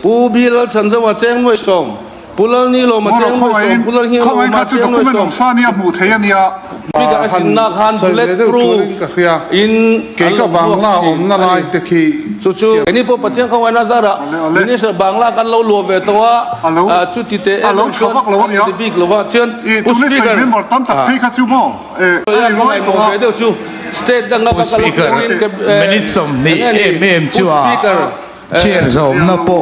pu bil san zawa cheng noi som pulal ni lo ma cheng noi som pulal hi lo ma cheng noi som sa nia mu thei ania piga asin na khan bulletproof in ke ka bangla om na lai te khi chu ani po pathian khaw na zara minister bangla kan lo lo ve towa chu ti te alo chawak lo nia big lo wa chen pu speaker member tam tak thei kha chu mo roi mo ve de chu state dang ka speaker minute som ni em chu chair zom na po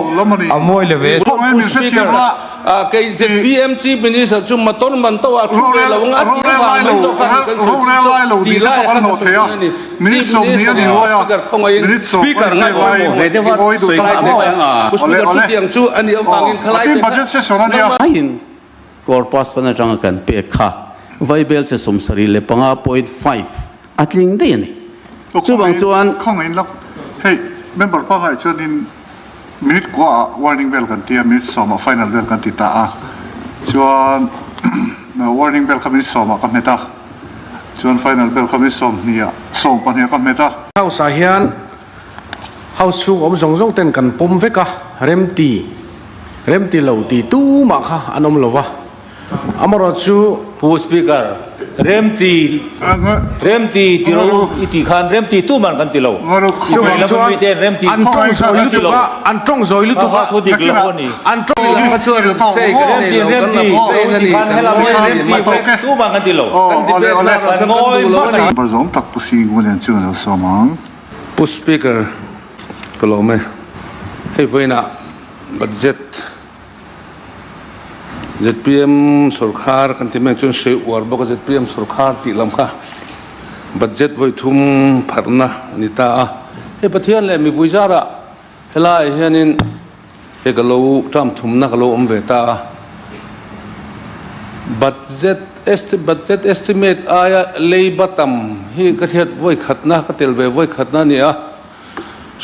amoy le ve speaker cái BMC minister chung mà tôn man to thu le lo nga ti ma mai to khan kan ti lai khan no thea minute som ni ani loya speaker ngai mo ve de wa soi ka mo nga speaker chu tiang chu ani awangin khalai tin budget session ania in corpus pana changa kan pe kha viable se somsari le panga 0.5 atling de ni chu bang chuan khong in lok hey member pa ngai chuanin minute qua warning bell kan tia minute soma final bell kan ti ta a chuan warning bell khamin soma ka meta chuan final bell khamin som nia som pa nia ka meta house hian house chu om zong zong ten kan pom veka remti lo ti tu ma kha anom lova amaro chu pu speaker remti tiro iti khan remti tu man kan tilo chu la mi te remti an tong zoi lu tu ka thu dik lo ni an tong la chu se remti khan hela remti tu man kan tilo barzom tak pusi ngulen chu no somang pu speaker kolome hey voina budget ZPM सरकार कंटिमें चुन से और बक ZPM सरकार तिलम का बजट वही थुम फरना निता हे पथियान ले मी गुजारा हेला हेनिन हे गलो टाम थुम ना गलो वेता बजट एस्टिमेट आया ले बतम ही कथियत वही खतना कतेल वे वही खतना निया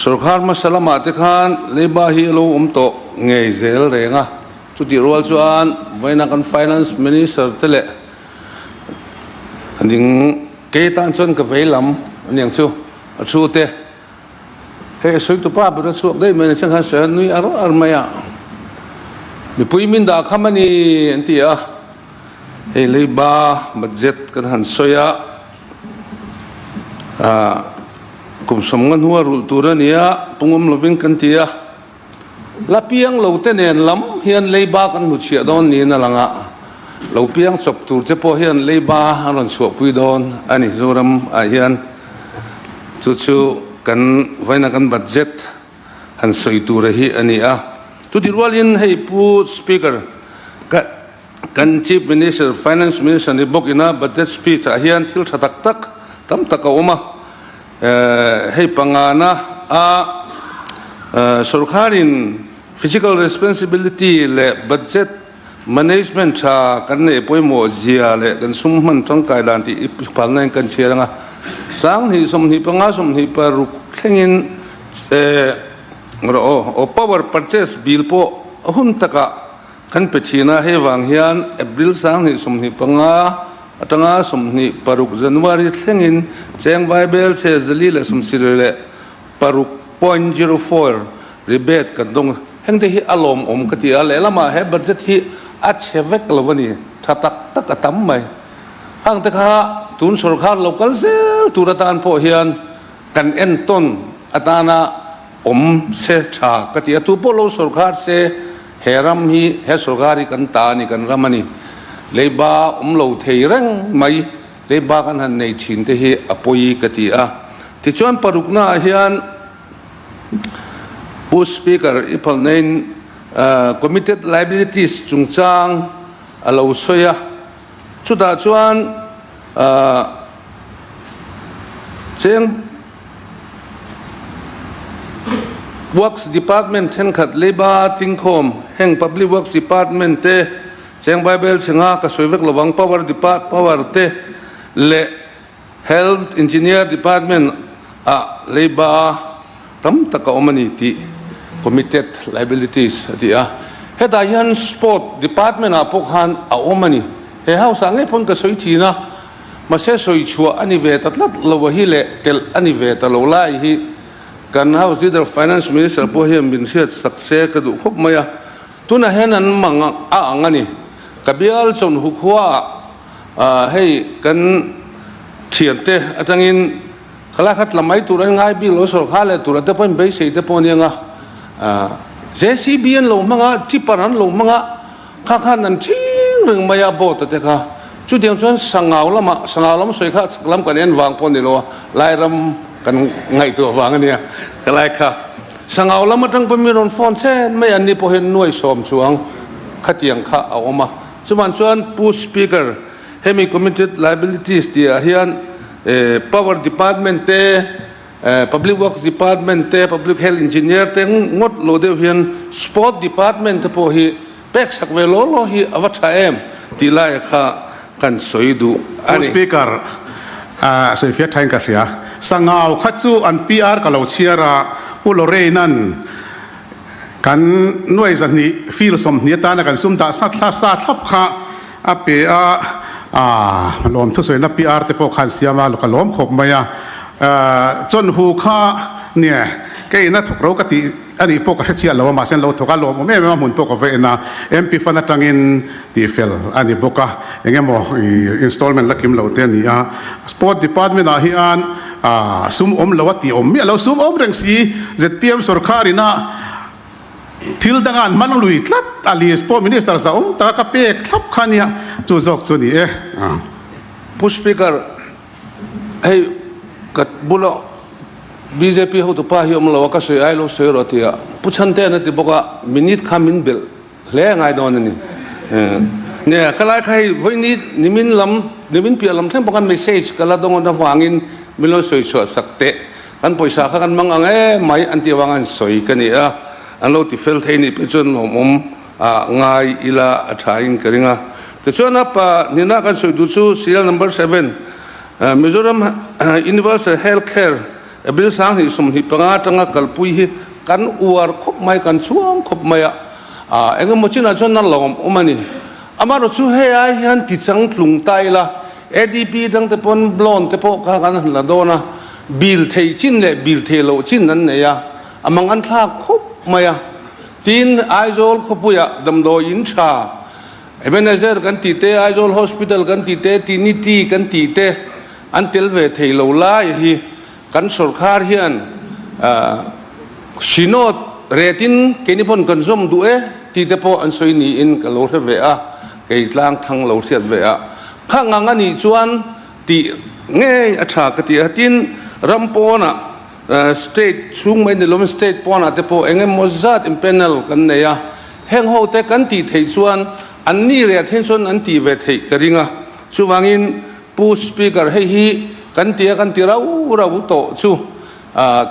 सरकार मसला माते खान ले बा ही लो तो nge zel renga chu ti rol chuan voina kan finance minister tele anding ke tan chon ka veilam aniang chu a chu te he soi tu pa bu chu dei men chang ha sa nui ar maya mi pui min da khamani antia he leiba budget kan han soya kum som ngan huwa rul turania pungum loving kan tia la piang lo te nen lam hian leiba kan mu chia don ni na langa lo piang chop tur che po hian leiba anon suak pui don ani zoram a hian chu kan vaina kan budget han soi tur hi ani a tu di rolin hei pu speaker kan chief minister finance minister ni bokina budget speech a hian thil thatak tak tam taka oma hei pangana a सरकारिन physical responsibility ले budget management था करने पोई मोजिया ले कन सुमन तंग कायलांती इपालना कन चेरंगा सांग ही समनी पंगा समनी पर रुखेंगिन ओ पावर परचेस बिल पो अहुन तका कन पेथिना हे वांगहियान अप्रैल सांग ही समनी पंगा अतंगा समनी परुक जनवरी थेंगिन चेंग वाइबेल से जली ले समसिरे परुक 0.04 rebate kan dong hengte hi alom om kati ale lama he budget hi achevek lovani thatak tak atam mai hang te kha tun sarkar local sel turatan po hian kan enton atana om se tha kati atu polo sarkar se heram hi he sarkari kan ta ni kan ramani leiba lo thei reng mai leiba kan han nei thin te hi apoi kati a ti chuan parukna hian Post speaker ipal nain committed liabilities chungchang alo soya chuda chuan cheng works department hen khat labor tingkhom heng public works department te cheng bible singa ka soivek lowang power te le health engineer department a labor tam taka omani ti committed liabilities atia heta yan sport department a pokhan a omani he house ange phon ka soi thina ma se soi chua ani ve tatlat lo hi le tel ani ve ta lo lai hi kan House Leader Finance Minister po hiam bin siat sakse ka du khop maya tuna henan manga a angani kabial chon hukwa hei kan thiante atangin khala khat lamai turan ngai bi lo so khale turate pon be sei te pon yanga JCB lo manga tiparan lo manga kha khan nan thing reng maya bot te kha chu diam chuan sangaw lama soi kha lam kan en wang pon ni lo lai ram kan ngai tu wang ania kalai kha sangaw lama tang pamiron phone chen mai an ni po hen nuai som chuang khatiang kha awma chuman chuan push speaker hemi committed liabilities dia hian power department te public works department te public health engineer te ngot lo de hian sport department te po hi pek sak ve lo hi awatha em ti lai kha kan soidu ani speaker so if you thank us ya sangaw khachu an PR ka lo chiara pulore nan kan noi zani feel som ni ta na kan sum da sa thlap kha ape lom thu soi na PR te po khan siama lo ka lom khop maya chon hu kha ne ke na thokro ka ti ani po ka chia lo ma sen lo thoka lo me mun po ko ve na MP fana tangin ti fel ani boka engemo installment lakim lo te ni a sport department a hian sum lo ti mi lo sum reng si ZPM sarkari na thil dangan manului tlat ali sport minister sa ta ka pe thlap khania chu jok chu ni push speaker hey kat bulo BJP ho to pa hi lo ka soi ai lo soi rotia puchante na ti boka minute khamin bel hle ngai don ni ne kalai khai voini nimin pi lam thang boka message kala dong na wangin milo soi so sakte kan poisa kha kan mang ange mai anti wangan soi kani an lo ti fel theini pe chon ngai ila athain karinga te chona pa nina kan soi du chu serial number 7 Mizoram Universal Healthcare bill sang hi sum hi panga tanga kalpui hi kan uar khop mai kan chuang khop maya engem mochina chon na lom umani amaro chu he ai hian ti chang thlung tai la ADP dang te pon blon te po ka kan la dona bill thei chin le bill thei lo chin nan ne ya amang an thla khop maya tin aizol khopuya damdo in cha Ebenezer kan ti te aizol hospital kan ti te tiniti kan ti te antel ve thei lo la hi kan sarkar hian sinot retin kenipon kanzom du ti te po an soi ni in ka lo ve a kei tlang thang lo siat ve a khanga ngani chuan ti nge atha ka ti atin rampona state chung mai ni lom state pona te po engem mozat impanel kan ne ya heng ho te kan ti thei chuan an ni re attention an ti ve thei karinga chuwangin pu speaker hei hi kan ti rau to chu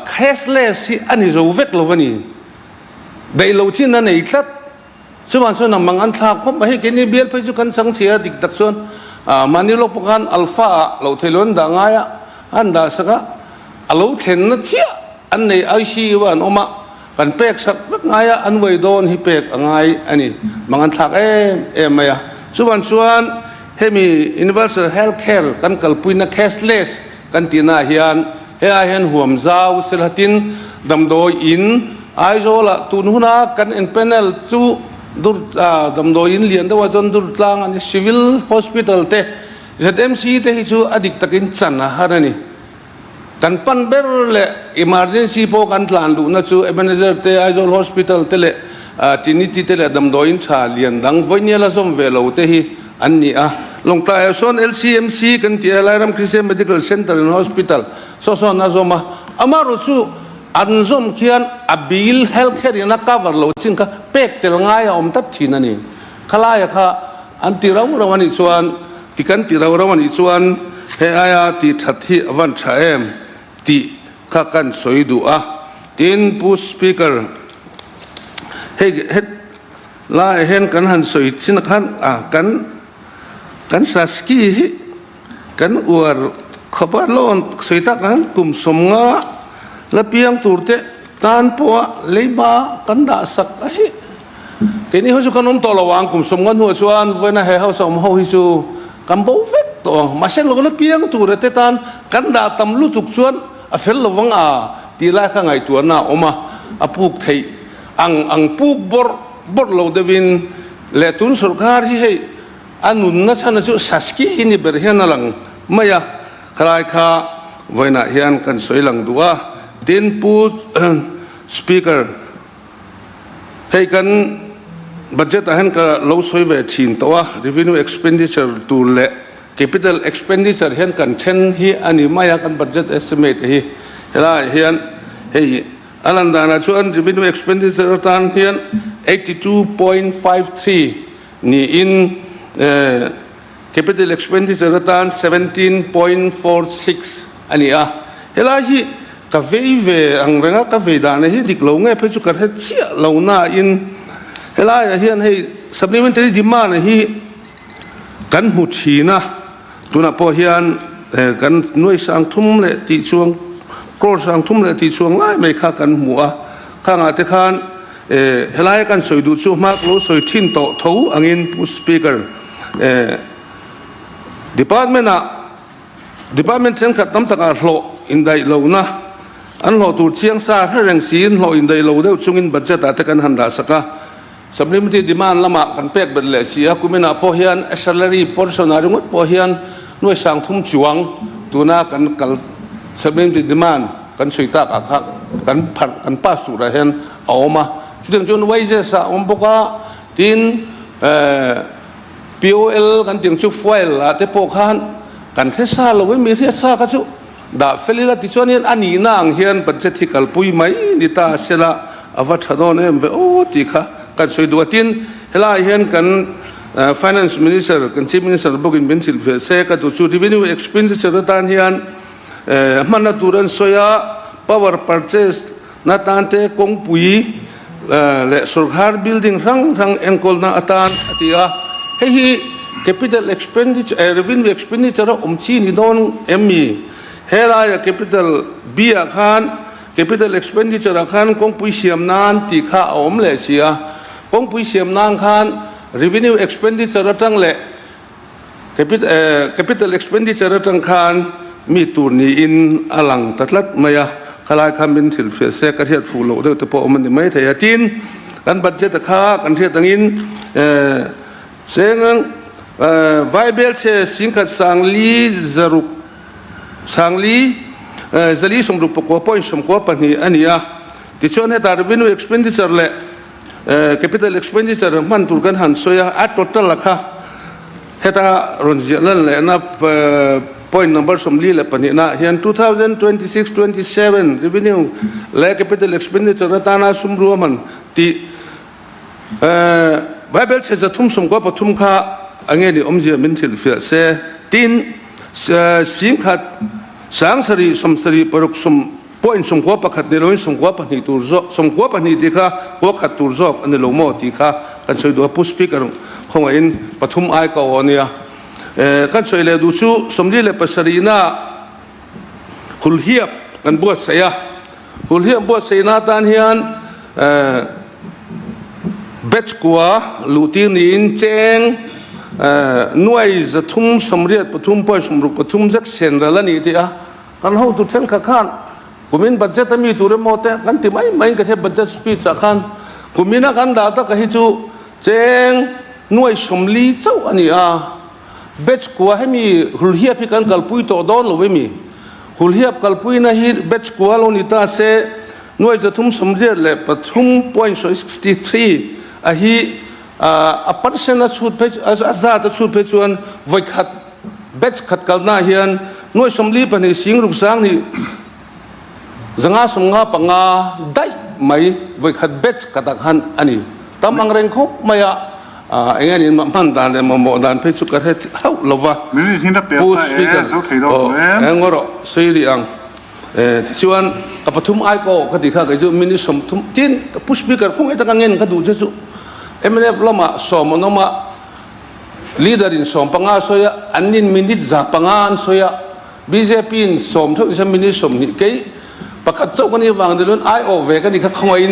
cashless hi ani ro vek lo wani dei lo chin na nei tlat chuwan so na mangan thla khop ba he ke ni bial pe chu kan sang chia dik tak son mani lo pokan alpha lo thelon da nga ya an da saka alo thlen na chia an nei IC wan oma kan pek sak nga ya an wei don hi pek angai ani mangan thak em ya chuwan hemi universal healthcare kan kalpuina cashless kan tina hian huam zau silhatin damdoi in aizola tunhuna kan en panel chu dur damdoi in lian da wajon dur tlang an civil hospital te ZMC te hi chu adik takin chana harani kan pan ber le emergency po kan tlan du na chu Ebenezer te aizol hospital te le tiniti te le damdoi in cha lian dang voiniala som velo te hi anni long ta son LCMC kan ti Lairam Christian Medical Center and Hospital so na zoma amaru chu anzom khian abil healthcare ina cover lo chinka pek tel ngai om tat thina ni khalaya kha anti rawani chuan tikan ti rawani chuan he aya ti thathi awan tha em ti kha kan soidu tin pu speaker he la hen kan han soi chin khan kan saski kan uar khabar lon soita kan kum somnga la piang turte tan po leiba kan da sak hi keni ho su kanom to lawang kum somnga nu chuan vena he house om ho hi su kam bo vet to masel lo la piang turte tan kan da tam lu tuk chuan a fel lawang ตีไล่ข้างไงตัวหน้าออกมาพูกไทยอังพูกบอร์เราเดวินเลตุนสุรการที่ให้อันนุนนั่นฉันจะสักกี่หินเบอร์เฮียนหลังไม่อะใครข้าไว้หน้าเฮียนกันสวยหลังดัวดินพูดสปีกเกอร์ให้กันบัตเจ็ตอาหารก็เราสวยเวทีนตัว revenue expenditure ตัวเละ capital expenditure เห็นกันเช่นฮีอันนี้ไม่กัน budget estimate ฮีเฮล่าเฮียนเฮ้ยอันนั้นนะชวน revenue expenditure ตานเฮียน 82.53 นี่ in capital expenditure ตาน 17.46 อันนี้เฮล่าฮีกาเวอังเรงกาเวดานฮีดิกลงไงเพื่อจุกันให้เชี่ยเราหน้า in เฮล่าเฮียนให้ supplementary demand ฮีกันหุดชีนะตัวนับพอเฮียนกันหน่วยสังทุ่มเลยตีช่วงโกรสังทุ่มเลยตีช่วงไล่ไม่ฆ่ากันหัวข้างอาทิตย์ขันเฮล่ากันสวยดูช่วงมากรู้สวยทิ้งโตทูอังอินผู้สปีกเกอร์department เช่นขัดน้ำตาลโลอินไดโลนะอันโลตัวเชียงซาให้แรงสีนโลอินไดโลเดียวช่วงอินบัตเจตอาทิตย์กันหันดาสก้าsupplementary demand lama kan pek bedle sia kumena pohian salary portion arungot pohian noi sang thum chuang tuna kan kal supplementary demand kan soita ka kha kan pa su ra hen awma chudeng chun wages sa omboka tin POL kan ting chu foil la te po khan kan thesa lo we mi thesa ka chu da felila ti chuan ani na ang hian budget thikal pui mai ni ta sela avathadon em ve o ti khaกันสวยดูทินเฮล่าเห็นกัน finance minister กัน chief minister บอกอินเป็นสิลเฟเซกันตัวชู revenue expenditure ตานเฮียนมันน่าตัวนั้นสวย power purchase นาตานเตกงปุยและสุรคาร์ building ทั้งเอ็นโคลนาตานที่เฮ้ย capital expenditure revenue expenditure ชีนิดอนมีเฮล่า capital บีอาคารcapital expenditure ขันกงปุยเสียมนานตีข้าอมเลเซียกงปุยเสียมนานขัน revenue expenditure ตั้งเละ capital expenditure ตั้งขันมีตัวนี้อินอลังตัดลัดมายาขลายคำเป็นสิลเฟเซกระเทียดฟูโลเดี๋ยวแต่พอมันไม่ทายตินกันบัตรเจตข้ากันเทียดตั้งอินเสียงviable เชสิงคัดสังลีจรุกสังลีจะลีสมรูปกว่า point สมกว่าปนีอันนี้ที่ชวนให้ตา revenue expenditure เลย capital expenditure มันถูกกันหันสวยอัด total ละค่ะให้ตารอนเจียนั่นแหละนะ point number สมลีเลยปนีนะเฮียน2026-27 revenue และ capital expenditure ตานาสมรวมมันที่Bible จะทุ่มสมกว่าปทุ่มค่าอันนี้อมเจียมินทิลเฟียเซตินสิงขัดสังสรีสมสรีปรุกสมพอยสมกว่าประคัดในโลกสมกว่าปนิตูร์โซสมกว่าปนิติค่ะกว่าขัดตูร์โซอันในโลกโมติค่ะกันช่วยดูผู้สปีกเกอร์ของอินปฐุมไอเก่าเนี่ยกันช่วยเลยดูชูสมดีเลยปัสรีน่าหุลเฮียบกันบวชเสียหุลเฮียบบวชเสียนาตานเฮียนเบ็ดกว่าลูตีนินเจงหน่วยจะทุ่มสมเรียดปฐุมปอยสมรุปปฐุมจักเซนระนี่ที่กันเขาตุเช่นข้าขันกุมินบัตเจตมีตัวเรมอเตกันที่ไม่กันที่บัตเจตสปีดสักขันกุมินกันดาตะกันฮิจูเจงหน่วยสมลีเจ้าอันนี้เบ็ดกว่าให้มีหุลเฮียบพิการกัลปุยโตดอนหรือไม่มีหุลเฮียบกัลปุยนะฮิเบ็ดกว่าโลนิตาเซหน่วยจะทุ่มสมเรียดเลยปฐุมปอย63ฮิปัจเจกชุดเพชรอาซาตชุดเพชรส่วนวัยขัดเบ็ดขัดกันหน้าเฮียนหน่วยสมลีปนิสิงรุกสังนี่จังอาสงอาปังอาได้ไหมวัยขัดเบ็ดขัดกันอันนี้ตามอังเรงคบไม่อะเองนี่มันด่านเลยมันโมด่านเพชรกันให้เท่าลวะผู้สปีกเกอร์เองก็รอสื่อเรื่องส่วนกับปฐุมไอโก้ก็ที่ข้าก็จะมินิสมทุมจีนผู้สปีกเกอร์คงไอ้ตั้งเงินก็ดูเจ้าMNF ลมาสมนมาleader in สมปังอาสอยอันนี้มินิจ่าปังอาสอย BJP สมทุกสิ่งมินิสมนี่กี่ประกาศเจ้าคนนี้วางเดินไอโอเวกันนี่เขาขโมย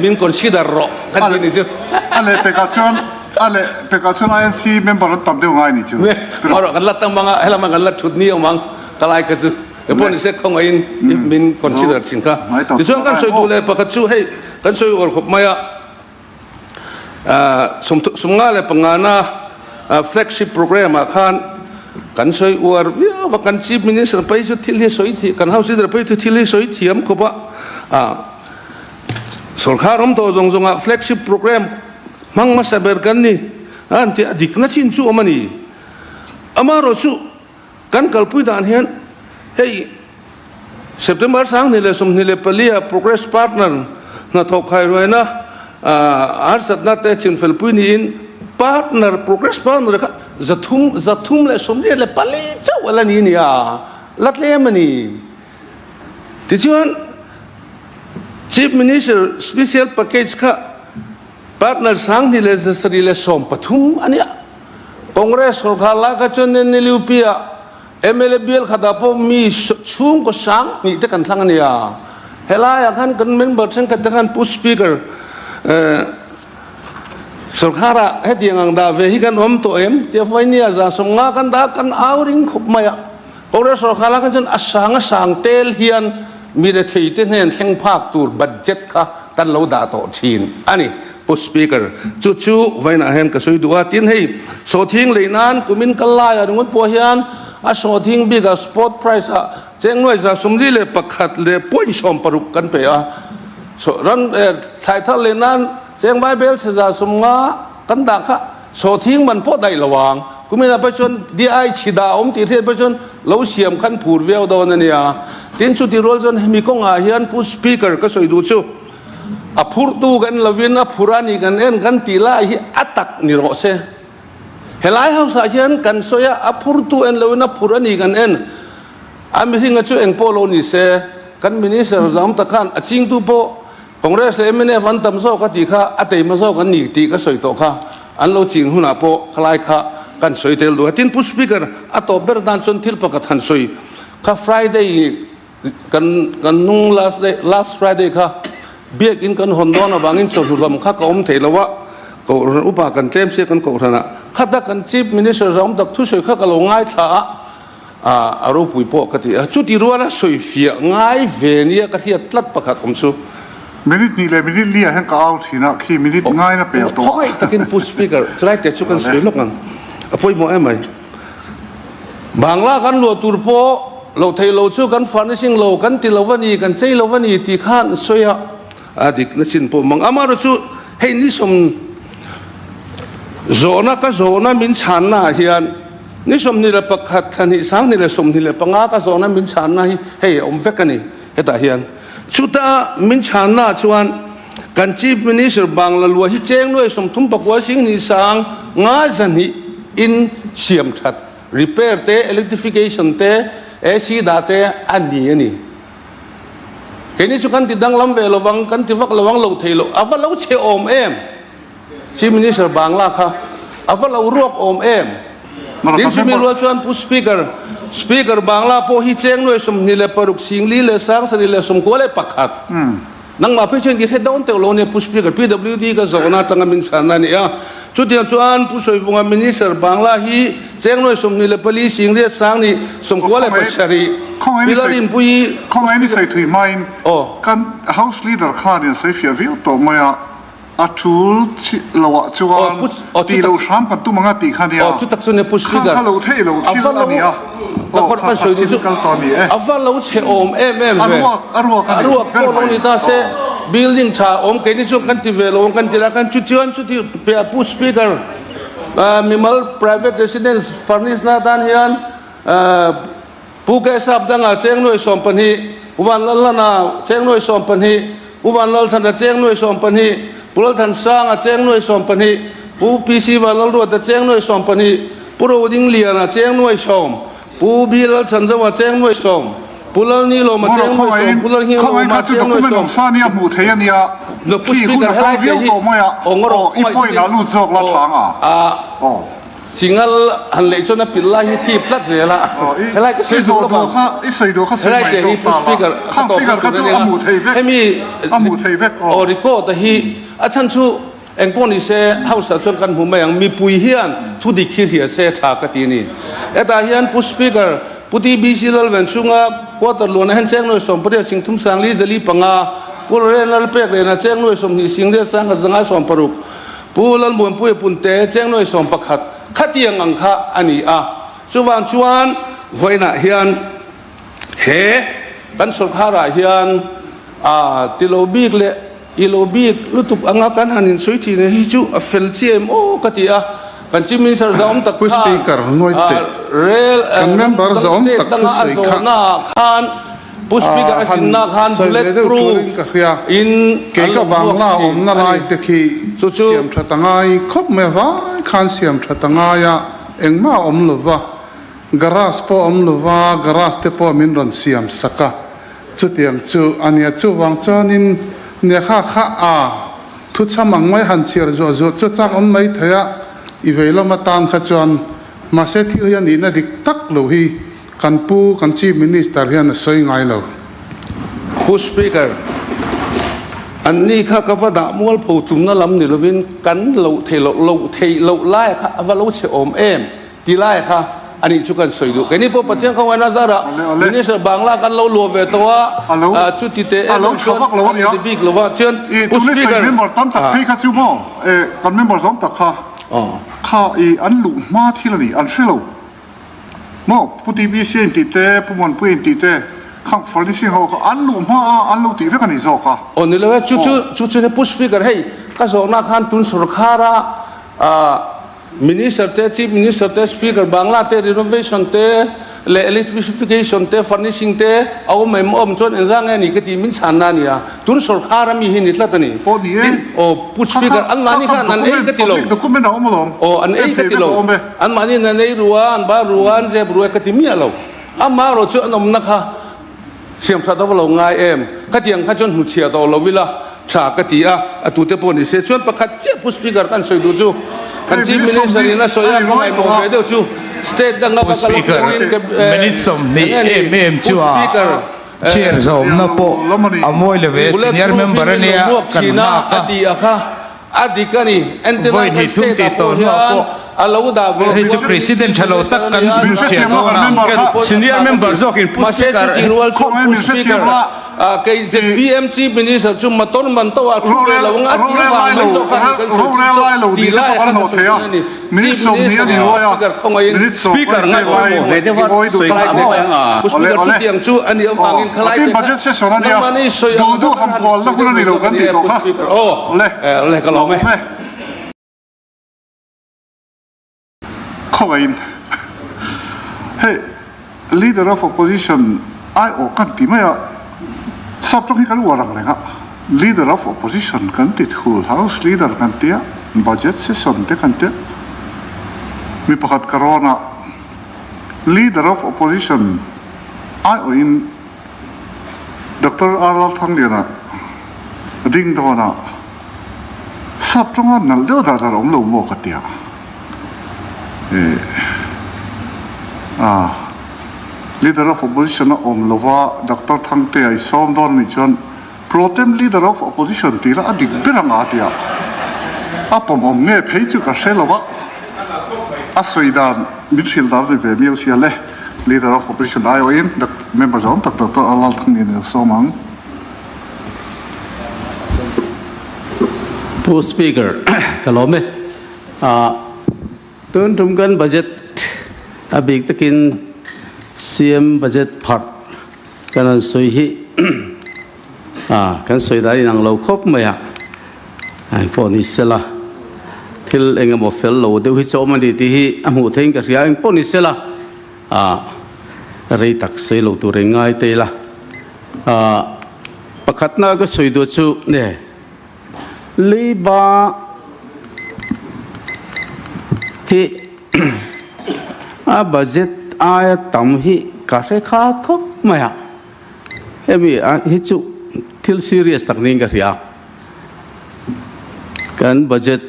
มิน consider รอกันนี่สิอะไรประกาศชวนINC member ตั้มเดียวง่ายนี่จูเอาหรอกกันลัดตั้งมังเฮลังมันกันลัดชุดนี้เอามังกลายกันสิ พวกนี้เซ็กของไอ้มินคอนซิเดอร์สินค้าที่ส่วนกันช่วยดูแลประคัตชูให้กันช่วยออกขบมาสมงานเลยปังงานะ flagship program อาคารกันช่วยอวดว่ากันชีพมินิสต์ไปจุดที่เลี้ยสวยที่กันเฮาสิเดอร์ไปจุดที่เลี้ยสวยที่ขบว่าสุขารมตัวจงๆflagship program มั่งมาสับเบอร์กันนี่อันที่อดีตนักชินชูมันนี่อามารู้ชูกันกัลปุยดานเห็นเฮ้ย September 2นี่เลยสมนี่เลยเปลี่ย progress partner น่าทกใครรวยนะอาร์สัตนัดเตชินฟิลิปปินส์ partner progress partner ครับจะทุ่มเลยสมนี่เลยเปลี่ยเจ้าอะไรนี่เนี่ยลัดเลี้ยมันนี่ที่ชวน Chief Minister special package ค่ะ partner 2นี่เลยจะสรีเลยสมปฐุมอันเนี้ย Congress ของข้าราชการนี่ลิวปีอะMLBL ขดาพอมีช่วงก็สังนี่แต่กันทั้งนี้อ่ะเฮลายกันกันเมมเบอร์เช่นกันแต่กันผู้สปีกเกอร์สุขาระเฮตียงดาเวฮิกันตัวเที่ยวไฟนี่จะสมงากันดากันเอาริงขบมาอ่ะพอเราสุขาระกันจนสังเตลเฮียนมีแต่ที่เห็นแข่งภาคตัวบัตเจ็ตค่ะกันเราด่าต่อชีนอันนี้ผู้สปีกเกอร์จู่ๆไว้น่าเห็นก็สวยดูว่าทิ้งให้โซทิ้งเลยนั้นกุมินกันไล่อะไรเงี้ยพวกเฮียนอาสอทิ้งบีกับสปอตไพรส์เจ้งหน่วยจะสมดีเลยประคัดเลยป่วยชมปรุกกันไปรันไทยทะเลนั้นเจ้งไบเบลจะสมงากันดักค่ะสอทิ้งมันพอได้ระวังกูไม่ได้ไปชนดีไอชิดาติเทศไปชนเราเสียมขันผูดเวลโดนเนี่ยทิ้งชุดที่รอจนมีกงอาเฮียนผู้สปีกเกอร์ก็สวยดูชูพูดดูกันละวินพูรานีกันกันตีละที่อัตักนิโรเซเฮลัยเฮาสาเฮียนกันโซยาพูดตัวละวินพูรานีกันอามิหิงจู่โปโลนิเซกันมินิสเตอร์จำตะขันจริงตัวโปคอนเกรสเมเนฟันตัมโซกันตีข้าอัตย์มาโซกันนี่ตีก็สวยโตข้าอันเราจริงหุ่นอาโปคลายข้ากันสวยเทลดูทิ้งผู้สปีกเกอร์อัตโตเบอร์ดันชนทิลปะกันสวยข้า Friday กันนุ่ง last Friday ข้าเบียกินกันหอนดอนบางอินชนหุ่นลำข้าก็เทลวะก็อุปการเต็มเสียกันก็ขนาดข้าได้กันชีพมินิสเตอร์จำตักทุกสวยข้าก็ลงง่ายท่าอารมณ์ปุยโปกติจุดที่รู้ว่าสวยเฟียง่ายเวนีก็ที่ตัดประคัดอมซูมินินี่เลยมินิเลี้ยให้ก้าวทีนะขี้มินิง่ายนะเปลี่ยนตัวท้อยตะกินผู้สปีกเกอร์จะได้แต่ชุกันสวยลูกกันพูดมั่วไหมบางล่ากันหลวงตุรโปเราไทยเราชูกันฟันชิงเรากันติลวันนี้กันเซลวันนี้ที่ข้านสวยอดีตนักสินปมังอามาเราชูให้นิสมโซนักก็โซนักมินชันนะเฮียนนี่สมนี่แหละประคัดทันทีสังนี่แหละสมนี่แหละปังอาก็โซนักมินชันนะเฮ้ยอมเฟกันนี่เฮตาเฮียนชุดามินชันนะชวนกันชีพมินิสบางละลัวที่เจ้งด้วยสมทุมปักว่าสิ่งนี้สังงาจันนี่อินเสียมชัด repair เต electrification เต AC ดาเตอันนี้แค่นี้ชุกันติดดังลำเวลวังกันติวักระวังเราเทโลอาฟัลเราเชอมชีมินิสบางล่ะค่ะอาฟัลเรารวบอมดินชิมิรัวชวนผู้สปีกเกอร์บางล่ะพอฮิเจงด้วยสมนิเลปรุกสิงลีเลสังสนิเลสมกัวเลปักขัดนังมาเพื่อเช่นที่เทดอนเตลโลเนี่ยผู้สปีกเกอร์ PWD ก็สอนตั้งมินสันนั่นเนี่ยชุดเดียวชวนผู้ช่วยฟงมินิสบางล่ะฮิเจงด้วยสมนิเลปลีสิงลีสังนี่สมกัวเลปัชชารีพิลาดินปุยข้องไอ้นี่ใส่ถุยไม้กัน House Leader ข้าเนี่ยใส่เฟียวิลตัวมาอาชูเราชวนตีเราช้ำกันตุ้มงาตีขันเดียวชุดตักสุนเนี่ยผู้สปีกเกอร์ข้าเราเทเราที่เราเนี่ยแต่คนก็ช่วยดูกันตอนนี้อาฟัลเราเชอมอรัวก็ลงนี่ตาเซ building ชาแค่นี้ชุกันที่เวลกันที่ละกันชุดที่เป็นผู้สปีกเกอร์มีมัล private residence furnish นาตานเฮียนผู้แก่สับดังอาเจ้งหน่วยสมปนีวันละนาเจ้งหน่วยสมปนีวันละทันเจ้งหน่วยสมปนีผู้ละทันสร้างเจ้งหน่วยสมปนีผู้พีซีวันละรัวเจ้งหน่วยสมปนีผู้รู้ดิ้งเลียนเจ้งหน่วยสมผู้บีละสันจะว่าเจ้งหน่วยสมผู้ละนี่ลงมาเจ้งหน่วยสมผู้ละหิ้งลงมาเจ้งหน่วยสมซาเนี่ยหมู่เทียนเนี่ยที่คุณทำวิวตัวมั้ยอีพ่อยน่ารู้จักละทางสิ่งนั้นหันเลยชนนับปิดไล่ที่พลัดเสียละไล่ก็ใส่ดูข้าใส่ดูข้าใส่ดูข้าข้าฟิกเกอร์ข้าจะอามูเทเวกให้มีอามูเทเวกออริโก้แต่ฮีอาจารย์ชูเอ็งพวกนี้เซ่เฮาสัตว์กันผมไม่ยังมีปุยเฮียนทุดิคิดเฮียเซ่ชากตีนี่แต่เฮียนผู้สปีกเกอร์ ปุติบีซีลเวนซุงากว่าตลวนเห็นเจ้งหน่วยสมประเดี๋ยวสิงทุ่มสังลีจะลีปังปูเรนลเปกเลยนะเจ้งหน่วยสมหิสิงเดียสังกับสังอาสมปรุกปูลมวนปุยปุ่นเตเจ้งหน่วยสมประคัดขัดยังอังคะอันนี้ส่วนชวนไว้น่ะเฮียนเฮกันสุขาระเฮียนติโลบิกเลอีโลบิกลุตุอังกันหันสุยทีเนี่ยฮิจูเฟลซีเอ็มโอกัติกันจิมินส์จะอมตักข้าเรลกันเมมเบอร์จะอมตักข้าข้านผู้สปีกเกอร์สินนาข้านบุลเลตพรูฟอินเกี่ยวกับบางล่าอมนาลายตะคีเสียมทัดตั้งไงครบไม่ว่าข้านเสียมทัดตั้งไงเอ็งมาอมหรือว่ากราสปอมหรือว่ากราสเตปอมินรันเสียมสักจุดเดียมจูอันนี้จูวางจอนินเนี่ยข้าทุกช่างมังไม่หันเชียร์จุดจังอมไม่เทียอีเวลมาตานขจรมาเสถียรนี่นะดิตักโลหีกันปูกันชีมินิสเตอร์เฮียนสวยงามเลยผู้สปีกเกอร์อันนี้ข้าก็ว่าด่ามัวผู้ตุ่มนั่นลำนี่เราวินกันเราเทเราไล่ค่ะว่าเราเชื่อมที่ไล่ค่ะอันนี้ชุกันสวยดูแค่นี้พอประเทศเขาไว้น่าจะระมินิสเตอร์บางล่ากันเราลัวเวตัวชุดที่เตะเราชอบเราเนี่ยบิ๊กเราว่าเชิญผู้สปีกเกอร์เมมเบอร์ตั้งแต่ให้ข้าชิวมั่งกันเมมเบอร์สองตักข้าอันลุมาที่ละนี่อันเชื่อเรามั่งผู้ที่มีเสียงติดเตะผู้มันผู้เองติดเตะข้างฝั่งนี้เสียงเขาอันลุมาอันลุติดเพื่อกันนี่จอกโอ้นี่เลยชุดเนี่ยผู้สปีกเกอร์ให้ก็ส่งนักขันตุนสุรคาระมินิสเตอร์เตะชีฟมินิสเตอร์เตะสปีกเกอร์บางลาเตะรีโนเวชั่นเตะเลอิเล็กทริฟิเคชันเตะฟอร์นิชิ่งเตะเอาไม่หมดจนเอ็นซ่าไงนี่ก็ที่มินชันนั่นเนี่ยตุนสุรคาระมีหินนิดละตัวนี้โอ้นี่โอ้ผู้สปีกเกอร์อันมานี่ค่ะนั่นเองก็ติโลโอ้อันเองก็ติโลอันมานี่นั่นเองรัวอันบ้ารัวอันเจ็บรัวก็ติมีอะไรอันมาเราช่วยนมนะคะเสียงพระตะวันลงไงก็ที่ยังข้าจนหุ่นเชียตัวเราวิลาชากติตุเตปนิเซชวนประคัดเจ้าผู้สปีกเกอร์กันสวยดูจูกันจีมินิสเตอร์น่ะสวยยังไงมองไปดูจูสเตทดังกับกัลลูอินกับมินิสมนี่ชัวเชียร์สมนะโปอามวยเลเวสเนียร์เมมเบอร์เนี่ยกันมาอดีอดีกันนี่เอ็นเตอร์นักสเตทตัวนี้อาลูดาเวให้จุด president ชะลอตักกันเชียร์ตัวนั้นซีเนียร์เมมเบอร์จอกินผู้สปีกเกอร์ผู้สปีกเกอร์เคยเซ็น BMC มินิสเตอร์จุ่มมาต้นมันตัวทุเรศเรางัดที่ว่าไม่ต้องขัดกันสุดดีไล่ขัดกันสุดนี่มินิสเตอร์นี่ว่าสปีกเกอร์ไงวะเดี๋ยวว่าสวยงามผู้สปีกเกอร์ชุดยังชูอันนี้ฟังอินคล้ายกันดูคำพอลแล้วคุณนี่เรากันติดต่อค่ะโอ้เลยก็ลองไหมเข้าไปเฮ้ย leader of opposition ไอ้โอกันที่ไม่อะสับตรงนี้กันว่าอะไรครับ leader of opposition กันติด whole house leader กันเตี้ย budget session เตี้ยกันเตี้ยมีประกาศกรณา leader of opposition ไอ้โออินดร.อารัลทั้งเดียนะดิ้งตัวนะสับตรงนั้นเดี๋ยวดาราเราโมกันเตี้ยleader of opposition อมลว่าดร.ทั้งเตยซ้อมดอนนี่จน protem leader of opposition ตีละอดีตเป็นอะไรที่ผมเงี้ยเพย์จุกเสลว่าสวีดานมิชิลดาร์ดิเวมิลเชียเล่ leader of opposition ไอโออินดักเมมเบอร์จอมตักตัวอาลัลทั้งนี้ซ้อมังผู้สปีกเกอร์กล่าวไหมต้นทุนกันบัจเจตอาบิกตะกินเสียมบัจเจตพัดกันสวยฮีกันสวยได้ยังเราครบไหมอ่ะไอ้พวกนี้เสละที่เองบอกเฟลเราเดี๋ยวที่โจมันดีที่อาหูเทงกับเสียงพวกนี้เสละเรื่องตักเสลตัวเร่งง่ายเตละประคัตน่าก็สวยดูชูเนี่ยลีบาที่บัจเจตอาตั้มที่กระเสขาดครบไหมอ่ะเอ็มยี่ฮิจุที่ serious ตักนิ่งกันยากันบัจเจต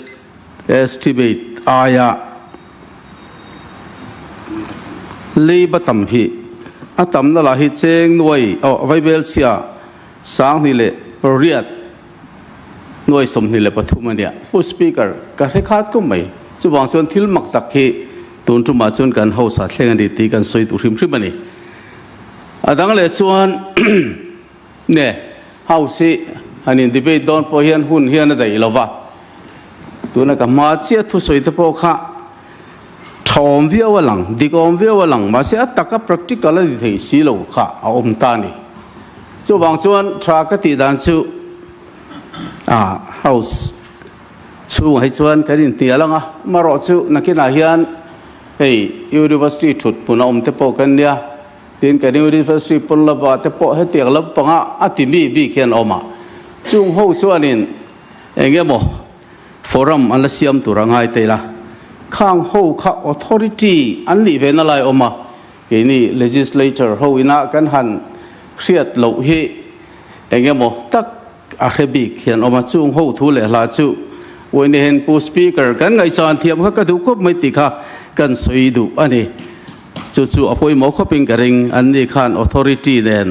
estimate ลีบตั้มที่ตั้มนั่นแหละที่เจงหน่วยไวเบลเซียสร้างนี่แหละเรียดหน่วยสมนี่แหละปฐุมเนี่ยผู้สปีกเกอร์กระเสขาดก็ไม่จะวางส่วนที่มักตักที่ตุนทุมาจนกันเฮาสัตว์เลี้ยงดีตีกันสวยตุริมริมนี่ ดังเลยส่วนเนี่ยเฮาสิอันนี้ดีเบตโดนพอเฮียนหุ่นเฮียนอะไรอีกแล้ววะตัวนักมาเสียทุสวยตะโพกะทอมวิวหลังดีกอมวิวหลังมาเสียตักกับ practical อะไรที่สิโลกะเอาตานี่จู่บางส่วนทรากติดานจู่house จู่ให้ส่วนกันเตียแล้วงะมารอจู่นักนาเฮียนเฮ้ย university ชุดปุ่นตะโพกันเนี่ยดินกัน university ปุ่นละบาตะโพให้เตียกละปังอ่ะที่มีเขียนออกมาจู่ห้องส่วนนี้เองก็บอกforum อันละเสียมตัวร่างไงเตล่ะข้างหูข้า authority อันนี้เป็นอะไรออกมาเกี่ยนี่ legislature หูอินะกันหันเครียดเหล่าเฮเองก็บอกตักอาเคบิกเขียนออกมาจู่หูทุเรศลาจู่วันนี้เห็นผู้ speaker กันไงจานเทียมเขาก็ดูควบไม่ติดค่ะกันสวยดูอันนี้จู่ๆอภัยหมอเขาเป็นกระริงอันนี้ข้าง authority เด่น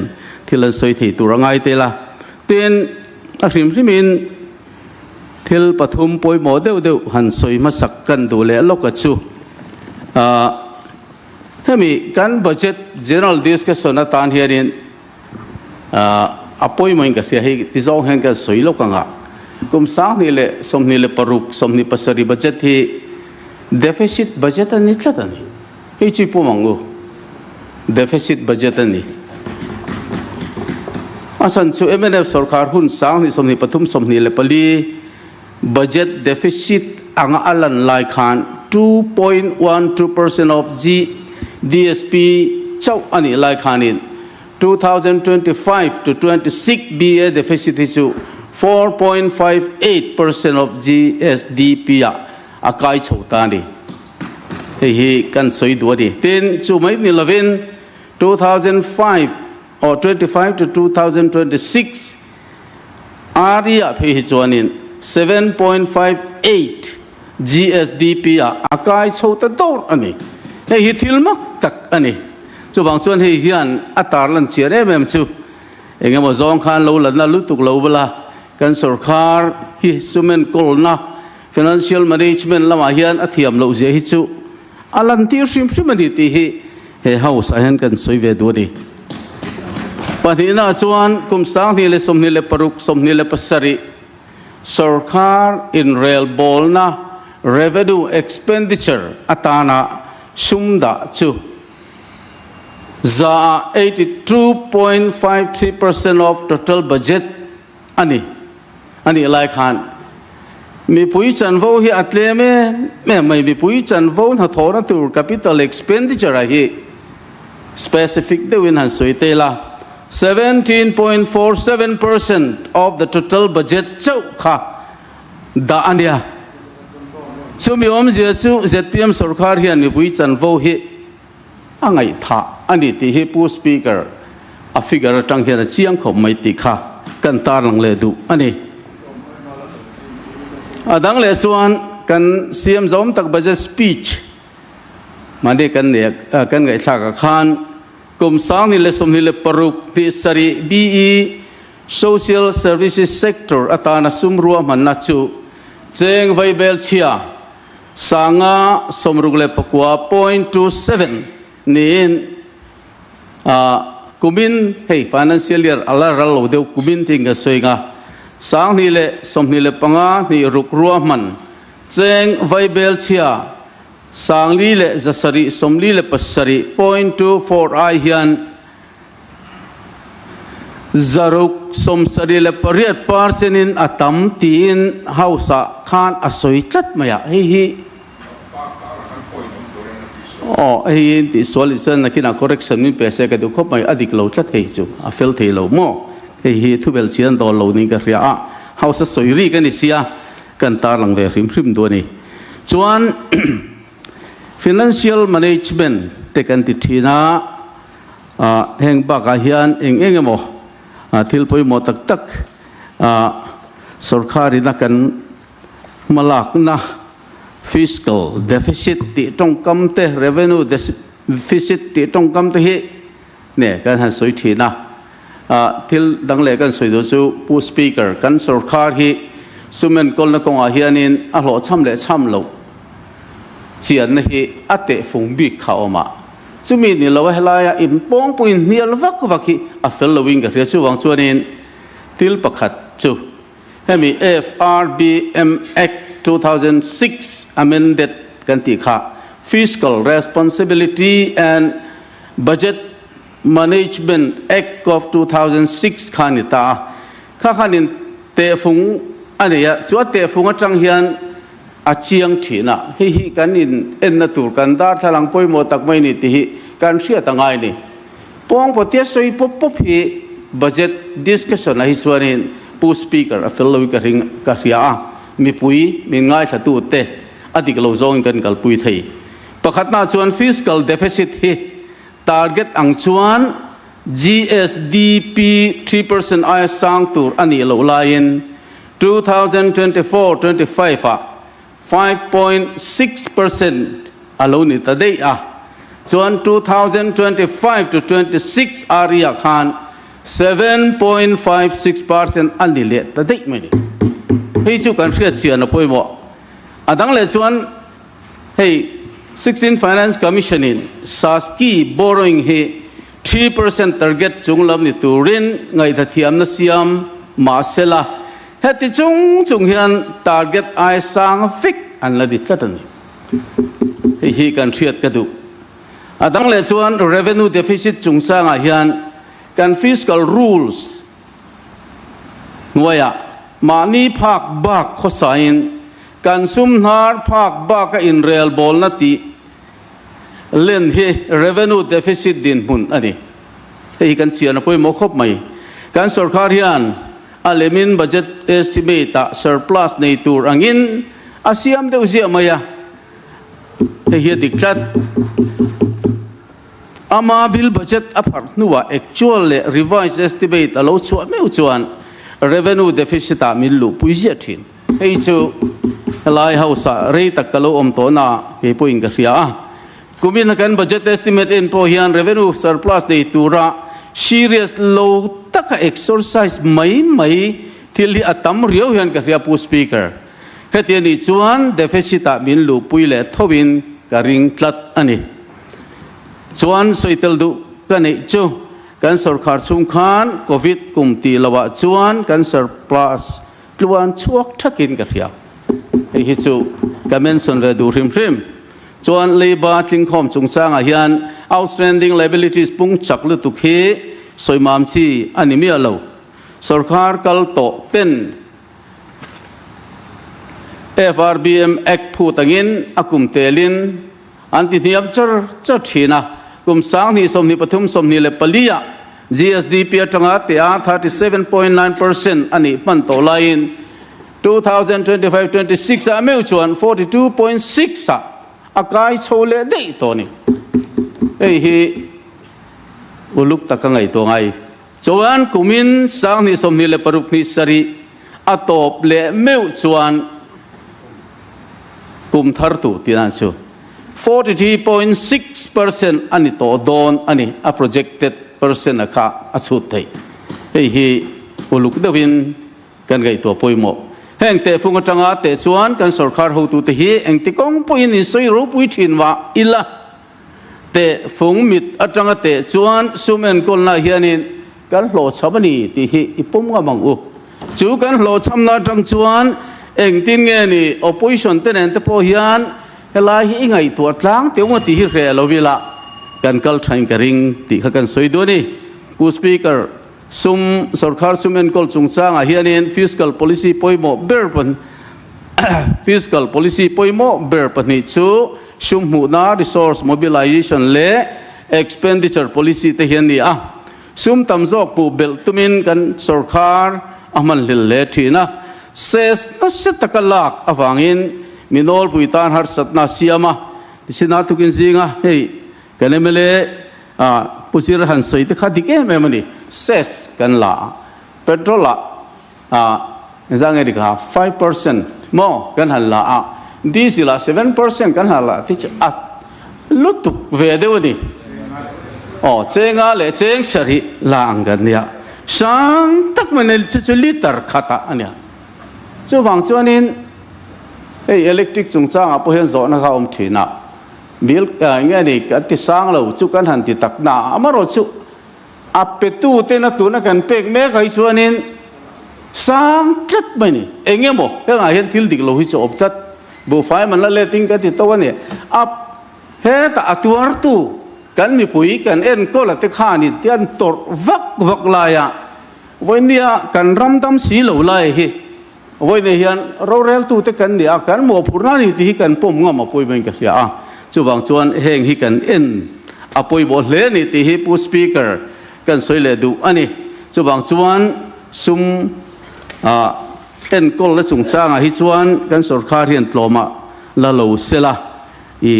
ที่เราสวยที่ตัวร่างไงเตล่ะเป็นอาคิมที่มินทิลปฐุมป่วยหมอเดียวหันสวยมาสักกันดูแลโลกจูให้มีการบัจเจต general discussion นะตอนเฮียนินป่วยมันก็เสียให้ที่สองเห็นกันสวยโลกังอ่ะกุมสางนี่แหละสมนี่แหละปรุกสมนี่ปัสริบัจเจตที่ deficit budget อันนี้ละตันนี่ให้จีปูมังกู deficit budget อันนี้อาสันสุเอเมเนฟสรการหุ่นสางนี่สมนี่ปฐุมสมนี่แหละปลี budget deficit อังอัลลันไลคัน 2.12% of DSP เจ้าอันนี้ไลคันin 2025 to 26 BA deficit issue 4.58% of GSDP อากายโฉตานี่เฮ้ยกันสวยตัวดิเต็นจูไม่นี่ละเว้น2005 or 25 to 2026 area เพย์จวนิน 7.58 GSDP อากายโฉตโตอันนี้เฮ้ยทิลมักตักอันนี้จูบางส่วนเฮียนอัตราลันเชียร์เอ็มจูเองก็มาจองคันเราหลังนั้นลุตุกเราเวลากันสุรคาร์ฮิสุเมนโกลนะ financial management ละมาเฮียนอธิยมเราเสียฮิจูอัลันที่ริมมันดีที่เฮ้ยเฮาสายหันกันสวยเวดูนี่ปฏิณาจวนกุมสังนี่เลสมนี่เลปรุกสมนี่เลปัสริสุรคาร์ in real ball นะ revenue expenditure อัตานะชุมดาจูza 82.53% of total budget อันนี้ไลคันมีผู้จันโวที่อัตเลมไม่มีผู้จันโวถ้าทอนัตัว capital expenditure อะไร specific เดวินหันสวยเตล่ะ 17.47% of the total budget เจ้าค่ะดาอันเดียซึ่งมีอมเสียจู ZPM สุรคาร์เฮียนมีผู้จันโวที่อังไงท่าอันนี้ที่ให้ผู้ speaker อฟิกร์ตั้งเฮียนเชียงเขาไม่ติดค่ะกันตาลังเลดูอันนี้ดังเลยส่วนกันเสียมจอมตักบัจ speech มาได้กันเนี่ยกันไงท่ากับขันกุมสังนี่เลยสมนี่เลยปรุกที่สรี BE social services sector อัตานาสุมรัวมันนัจูเจงไวเบลเชียสังอาสมรุกเลยปกว่า 0.27 นี่กุมินเฮ้ย financial year อะไรเราเดี๋ยวกุมินทิ้งกันสวยงาสังนี่เลยสมนี่เลยปังอานี่รุกรัวมันเจงไวเบลเชียสังนี่เลยจะสรีสมนี่เลยปัสรี 0.24 ไอเฮียนจารุกสมสรีเลยปริยัดปาร์เซนินอัตัมตีนเฮาสะขานอสวยจัดมาอย่าเฮ้ยไอ้ที่สวนลิซันนักกินcorrection นี่เป็นเสกดูครบไหมอดีตเราจัดให้จูอาเฟลเทเราโม่ไอ้ทุเบลเชียนตัวเรานี่ก็เรียกเฮาสะสวยรีกันนี่เสียกันตาลังเวริมริมตัวนี้จวน financial management แต่กันติดที่น่ะแห่งบากาเฮียนเองโม่ทิลปอยโมตักตักสุรคารินักกันมาลักนะfiscal deficit ที่ต้องกำเตะ revenue deficit ที่ต้องกำเตะเนี่ยกันหันสวยทีนะที่ดังเลยกันสวยดูจูผู้ speaker กันสุรคาร์ฮีสุเมนกอลนักงอาเฮียนินอโลช่ำเละช่ำโลเจียนนี่อัตเตฟงบิกเขาออกมา chu mi ni lo helaya in pong puin nial vak vakhi a fel lowing ka ria chu wang chuanin til pakhat chu hemi FRBM Act 2006 amended kan ti kha Fiscal Responsibility and Budget Management Act of 2006 khanita kha khanin te phung ania chu te phung atang hian a chiang thina hi kan in en na tur kan dar thalang poi mo tak mai ni ti hi kan ria tangai ni pong potia soi pop pop hi budget discussion hi swarin pu speaker a fellow ka ring ka ria mi pui mi ngai thatu te adik lo zong kan kal pui thei pakhat na chuan fiscal deficit hi target ang chuan GSDP 3% ai sang tur ani lo lain 2024-25 5.6% alone ni tadei chuan 2025 to 26 area khan 7.56% ani le tadei mani hei chu kan ria chian a poimo adang le chuan hei 16 Finance Commission in Saski borrowing he 3% target chunglam ni turin ngai thathiam na siam ma sela heti chung hian target ai sang fik an la di tlatani hi kan thiat ka du adang le chuan revenue deficit chungsanga hian kan fiscal rules nuaya mani phak bak khosain kan sumhar phak baka in real bol na ti len hi revenue deficit din hun ani hei kan chian poi mo khop mai kan sarkar hian alemin budget estimate surplus nei tur angin asiam de uzia maya hei diklat ama bil budget apar nuwa actual revised estimate alo chu meu chuan revenue deficit a min lu puizia thin hei chu lai hausa rei takalo om to na ke poing ka ria kumin kan budget estimate in po hian revenue surplus dei tura serious low taka exercise mai thili atam riau hian ka ria pu speaker hetiani chuan deficit a min lu puile thobin ka ring tlat ani chuan soitel du kanei chu kan sarkar chung khan covid kumti lawa chuan kan surplus tluan chuak thakin ka ria hi chu kamen re du hrim chuan leiba tlingkhom chungsanga hian outstanding liabilities pung chaklu tu khe soimam chi animi alo sarkar kal to pen FRBM Act phutangin akum telin anti thiam char thina kum sang ni somni pathum somni le palia GSDP atanga te 37.9% ani man to lain 2025-26 a meu chuan 42.6 akai chole dei to ni ei hi uluk takangai to ngai chuan kumin sang ni somni le paruk ni sari atop le meu chuan kum thar tu tinan chu 43.6% ani to don ani a projected percent akha achut thei ei hi uluk dawin kan gai to poimo heng te funga tanga te chuan kan sarkar ho tu te hi eng ti kong puin in soi ro pui thin wa ila te fung mit atanga te chuan sumen kol na hianin kan hlo chabani ti hi ipum nga mang u chu kan hlo chamna tang chuan eng tin nge ni opposition ten en te po hian helai hi ngai tu atlang teunga ti hi re lovila kan kal thain ka ring ti kha kan soi do ni pu speaker sum sarkar sumen kol chungchanga hianin fiscal policy poimo berpan fiscal policy poimo berpani chu sumhu na resource mobilization le expenditure policy te hian ni a sum tamjok pu bel tumin kan sarkar aman lil le thina ses tasakalak awangin minol puitan har satna siama tisina tukin zinga hei kanemele pusir han soi te khadike memani ses kan la petrol la zang edi ka 5% mo kan hal la diesel la 7% kan hal la ti at lutuk ve dewani chenga le cheng sari la angan nia sang tak manel chu liter khata ania chu wang chuanin ei electric chungchang a po hen zo na ka om thina บิลงี้นี่ก็ติสร้างเราจุกันหันติตักหนาอามารจุอัปเปตูเตนตุนักันเป็กแม่ใครชวนนินสร้างจัดไปนี่เองยังบอกเรื่องอะไรที่ดิกเราหิจอบจัดบุฟายมันละเลติงกันติตัวเนี่ยอับเฮกอัตัวร์ตูกันมีปุ๋ยกันเอ็นก็ละติขานิที่อันตรวักลายะวันนี้กันรำดำสีเหลวลายเฮวันนี้ยันเราเรียลตูเตกันเนี่ยกันหมอพูนานี่ที่กันปุ่มงอมาปุ๋ยเป็นกันเสียจู่บางส่วนเฮงฮิกันเอ็นอปุ๋ยบอลเลนี่ที่ฮิปูสปีกเกอร์กันสวยเลยดูอันนี้จู่บางส่วนซุ่มเอ็นก็ละจุงจ้างฮิส่วนกันสุรคาเรียนตลอมาละเหลวเสละอี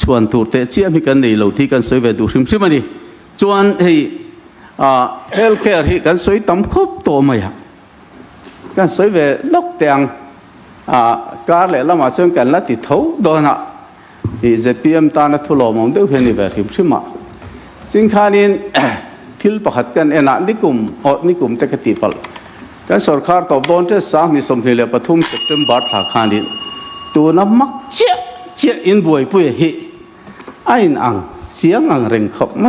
ส่วนตัวเตะเชี่ยมีกันในเหลวที่กันสวยไปดูริมมันนี่ส่วนเฮเฮลท์แคร์ฮิกันสวยตั้มครบตัวมาอย่างกันสวยไปล็อกเตียงการเลยละมาเชื่อกันละติดเท้าโดนอ่ะอีเจพีเอ็มตานะทุลอมองดูเห็นนี่แบบริมชิมาสิ่งข้านี้ทิลประหัดกันเอ็นนิคุมนิคุมเตกติปัลกันสุรคาร์ตบโดนเจสางนิสมนิเลปฐุมเซปเทมเบอร์ทาข้านี้ตัวน้ำมักเจี๊ยอินบวยปุยฮิไอ้นังเสียงอังเร่งขบไหม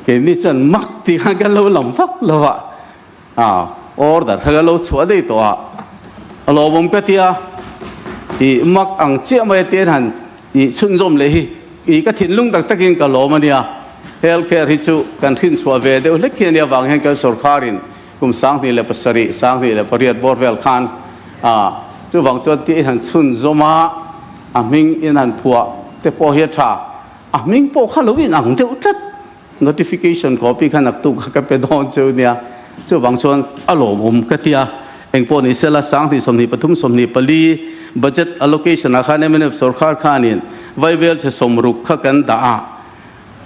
เห็นนี่ฉันมักที่ข้ากันเราลำฟักเราอ่ะออร์เดอร์ข้ากันเราชัวร์ได้ตัวเราบ่มกติอาอีมักอังเจี๊ยไม่เตี้ยหันอีชุนจมเลยอีก็ทิ้งลุงตักกินกับโลมันเนี่ยเฮลท์แคร์ที่จู่กันทิ้งชัวร์เวเดียวเล็กแค่เนี่ยวางให้กับสุรคารินกุมสังนี่แหละปัสสรีสังนี่แหละปริยัติบอร์เวลคานจู่บางส่วนที่หันชุนจมามิงอินันพัวแต่พอเฮียชามิงพอข้าลูกอินอังเดียวตัด notification copy ขนาดตุกกับเป็นดอนเจ้าเนี่ยจู่บางส่วนอารมณ์กติอาเองพอนี่เสละสังที่สมนิปฐุมสมนิปลี budget allocation อาคารเนี่ยมันสุรคาร์ขานินไวเบลจะสมรุกขกันด่า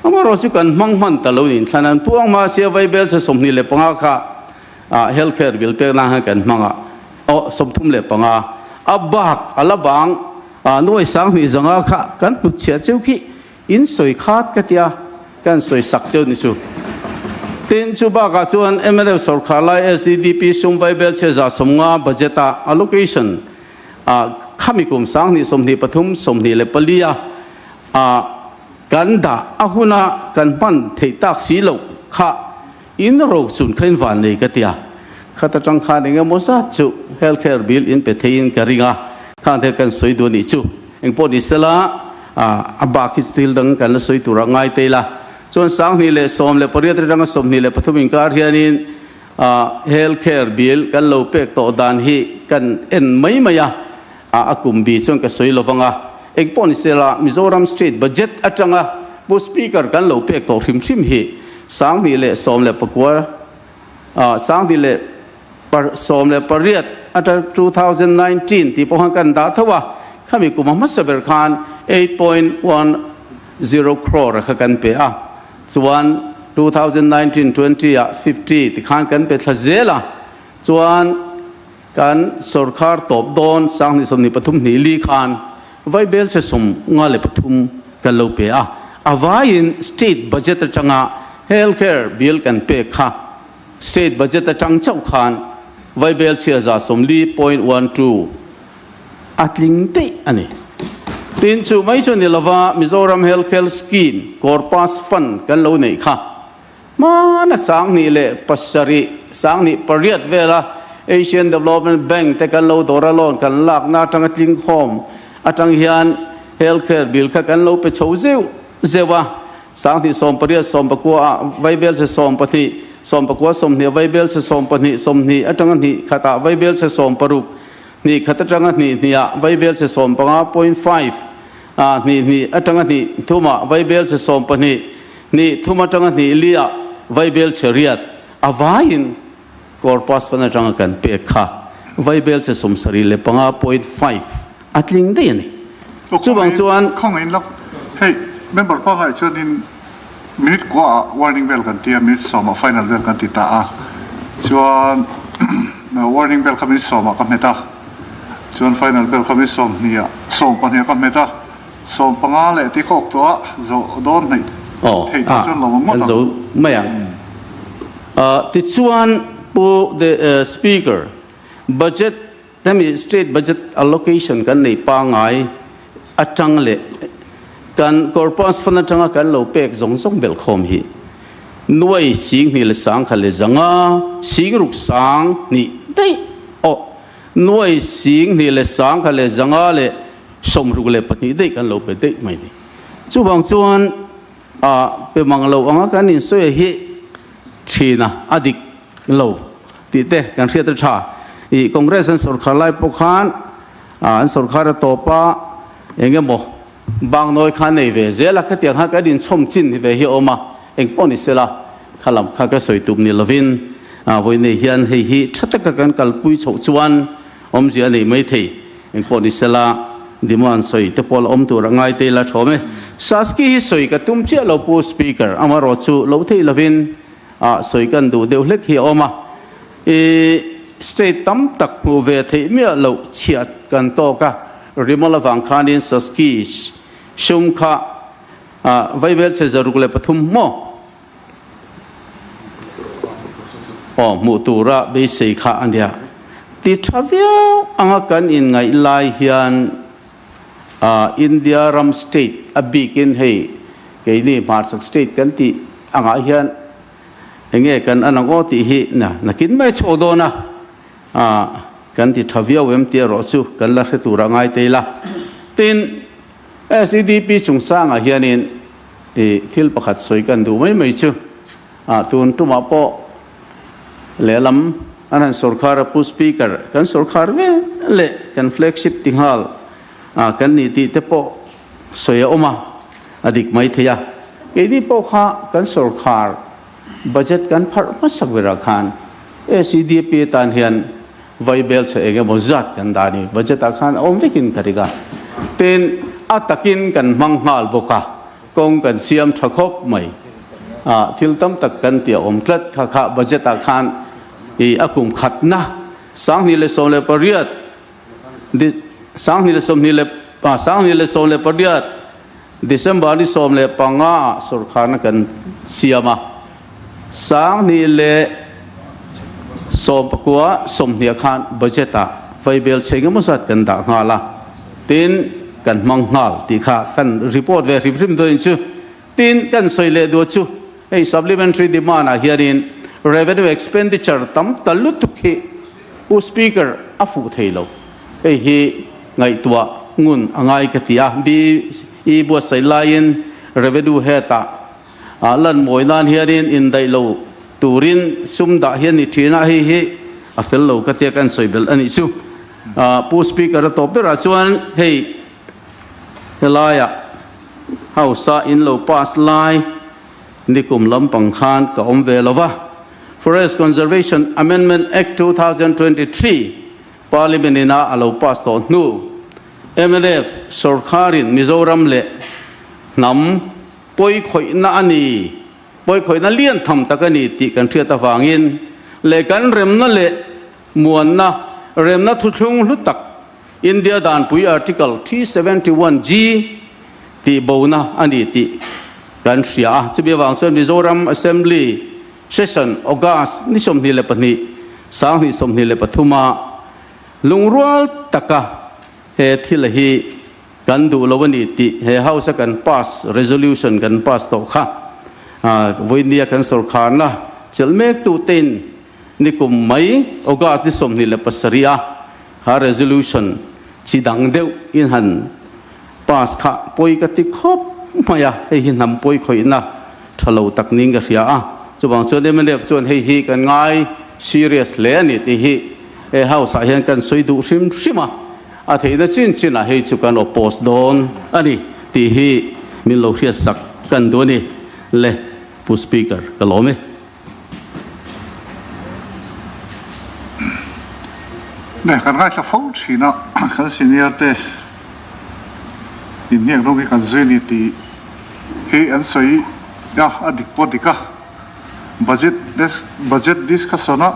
อามาเราสิกันมั่งมันตลอดนี่ฉะนั้นพวกมาเสียไวเบลจะสมนิเลปังอาค่ะhealth care bill เป็นอะไรกันมั่งสมทุมเลปังอาบักอัลบังนู่นสังนี่จังอาค่ะกันมุดเชียเจ้าขี้อินสวยขาดกันเดียกันสวยสักเจ้านี่ชูตินชูบากส่วน MLF สุรคาร์ไล SCDP สุ่มไวเบลเชจ่าสมงา budget allocationข้ามีกลุ่มสังนี่สมนิปฐุมสมนิเลปลียกันด่าอาหุนากันมันเทิตักสีเหลวข้าอินโรสุนขึ้นวันนี้ก็เตียข้าตจังข้าเนี่ยมั่วซะจู่ health care bill อินเปเทียนกันริงาข้าเทกันสวยดูนี่จู่เองพอดีเสละบาคิสติลดังกันสวยตัวง่ายเตละส่วนสังนี่เลยสมเลยปริยัติดังสมนี่เลยปฐุมิงการเฮียนินhealth care bill กันโลเปกโตดานฮีกันเอ็นไม่มา อากุมบีส่วนก็สวยลฟังเอกปอนเซลามิโซรัมสตรีทบัดเจ็ตอัจังบุสปีกร์กันเหล่าเปกตัวริมริมฮีสังนี่เละสมเละปกว่าสังนี่เละสมเละปริยัติอัตรา2019ที่พวกกันด่าทว่าข้ามีกุมมัสเบอร์คาน 8.10 crore กันเปส่วน2019-20 50ที่ข้างกันเปทะเจล่ะส่วนการสุรคาร์ตบโดนสังนิสมนิปฐุมนิลีคานไวเบลเสสมงาเลปฐุมกันโลเปียวายินสเตทบัดเจ็ตจังเฮลท์แคร์บิลกันเปค่ะสเตทบัดเจ็ตจังเจ้าคานไวเบลเชียร์สมลี 0.12 อัดลิงเตอันนี้ตินชูไม่ชนเดลวามิโซรัมเฮลท์แคร์สกีมคอร์ปัสฟันกันโลนี่ค่ะมานะสังนี่เละปัสสรีสังนี่ปริยัติเวลาAsian Development Bank แต่กันเราตัวละล้นกันลากนาจังจิงคอมอาจังเฮียน Healthcare Bill กันเราไปโชว์เซวะสังที่สมปริยัติสมประกวดไวเบลสมปฏิสมประกวดสมเนี่ยไวเบลสมปฏิสมนี่อาจังนี่ขตาไวเบลสมปรุกนี่ขตาจังนี่เนี่ยไวเบลสมปะ0.5นี่อาจังนี่ทุ่มไวเบลสมปฏินี่ทุ่มจังนี่เลียไวเบลเฉลี่ยอวายินคอร์ปัสฟันจังกันเปกค่ะไวเบลจะสมสรีเลปัง0.5อัดลิงได้ยังไงช่วงบางส่วนข้องเองล็อกเฮ้ยเมมเบอร์ป้าให้ช่วงนี้มินิทกว่า warning bell กันเตียมินิทสองมา final bell กันติดตาส่วน warning bell คำมินิทสองมากันเมตาส่วน final bell คำมินิทสองนี่ส่งปัญหากันเมตาส่งปัญหาเลยที่เขาตัวจะโดนไหนเฮ้ยส่วนเราหมดแล้วไม่ยังติดส่วนผู้ the speaker budget แต่มี state budget allocation กันในปางไง อาจังเละกันกอร์ปอนส์ฟันจังกันโลเปกสงสงเบลคอมฮีหน่วยสิงนี่ละสังขเลจังสิงรุกสังนี่ได้โอหน่วยสิงนี่ละสังขเลจังเลยสมรุกเลยปนี่ได้กันโลเปได้ไม่ได้จู่บางส่วนเป็นมังโลอังกันนี่สวยฮีชีนะอดีตโลติเตกันเรียตชาอีคอนเกรสสุรคาไลปกขันสุรคาร์โตปะเองก็บอกบางน้อยขันในเวเซลักที่ยังหากดินชมจินที่เวฮิโอมาเองปนิสละขลับข้าก็สวยตุบนิลวินวันนี้เฮียนเฮียชัดตะกันกัลปุยโฉจวนเสียนี่ไม่ทีเองปนิสละดิมันสวยแต่พอเราตัวร่างกายเตละชมสาสกีสวยกับตุ้มเจ้าเราพูดสปีกเกอร์มารอชูเราที่ลวินสวยกันดูเดี๋ยวเล็กฮิโอมาสเตตตั้มตักมูเวทีเมื่อเราเชียดกันโตกะริมลวังคานินสสกีชุมข้าไวเบลเซจารุกเลปทุมโมมุตุระเบสิกาอันเดียติทราวิลอังกันอินไงไลฮิอันอินเดียรัมสเตทอบิกินเฮเกนี่มาร์สักสเตทกันติอังฮิอันเองกันอันนั้นก็ติฮินะนักินไม่โชโดนะกันที่ทวีเวมเตียรอสุกันละเหตุระไงเตละตินSDP จุงสร้างเฮียนินที่ประคัดสวยกันดูไม่ชูตุนตุมาโปเลลัมอันนั้นสุรคาร์ผู้สปีกเกอร์กันสุรคาร์เวเละกัน Flagship ติงฮัลกันนี่ที่เตโปสวยออกมาอดีตไม่เทียกันนี่โปข้ากันสุรคาร์บัจเจตกันพัดมาสักเวลาคันSDP ตันเฮียนไวเบลเสเองก็จัดกันดานี่บัจเจตอาคารอมวิกินกันดีกันเป็นอัตกินกันมังหัลบกะกงกันเสียมทักคบไม่ทิลตั้มตักกันเตียอมตรัดข้าบัจเจตอาคารอากุมขัดนะสังนิเลสโมเลปริยัดสังนิเลสโมนิเลสังนิเลสโมเลปริยัดดิเซมบาริสโมเลปังอาสุรคานักันเสียมาสังนิเลสมปกัวสมเนียคานบัจเจตาไฟเบลเชงมุสัดกันด่างาละตินกันมังงาลที่ข้ากันรีพอร์ตเวรีพิมพ์ตัวนี้ตินกันสวยเลยดูชูไอ้ supplementary demand เฮียริน revenue expenditure ตั้มตลุตุกฮีผู้ speaker อาฟูเทโลไอ้ฮีไงตัวงุนไงกติอาบีอีบัวใส่ลายิน revenue เฮตาลันมวยนันเฮียรินอินไดโลตูรินซุมดาเฮียนิทีน่าฮีอาเฟลโลกติกันสวยเบลอันนี้ชูผู้ speaker ตบด้วยราชวันเฮลายะเฮาซาอินโลปัสไลนิคุมลำปังคานกับอมเวลวะ Forest Conservation Amendment Act 2023 Parliament น่าอโลปัสต่อนูMLF สุรคารินมิโซรัมเละนำป่วยข่อยน่านี่ป่วยข่อยน่าเลี้ยนทำตะกันนี่ติกันเทียตะฟางินเละกันเร็มนั่นเละมวนนะเร็มนั่นทุกช่วงลุตักอินเดียด่านปุย Article 371G ที่บ่าวนะอันนี้ที่กันเสียจะมีวางส่วนมิโซรัม Assembly Session August นี่สมนิเลปนี่สังนี่สมนิเลปทุมาลุงรัวตะกะเฮที่ละฮีกันดูละวันนี้ที่เฮเฮาส์กัน pass resolution กัน pass ต่อค่ะวันนี้กันสุรคานะจะเมกตูตินนี่กุมไม่ August นี่สมนิเลปสริยาหา resolutionจีดังเดียวอินหันปัสขะป่วยกติคบมาอย่าให้หินนำป่วยคอยนะทะเลตักนิ่งกันเสียจะบางส่วนเนี่ยมันเรียบส่วนให้ฮีกันง่าย serious เลยนี่ที่ฮีเฮาสายเห็นกันสวยดูชิมอาทิตย์นั้นจินให้จุกันอโปสโดนอันนี้ที่ฮีมิโลเชียสักกันตัวนี้เลยผู้สปีกเกอร์ก็ล้อมเนี่ยการง่ายจะฟ้องสินะการสิเนี่ยเตอินเนี่ยเราการเจนี่ที่เฮอันสวยยาอดีตปอดิกะbudget discussion นะ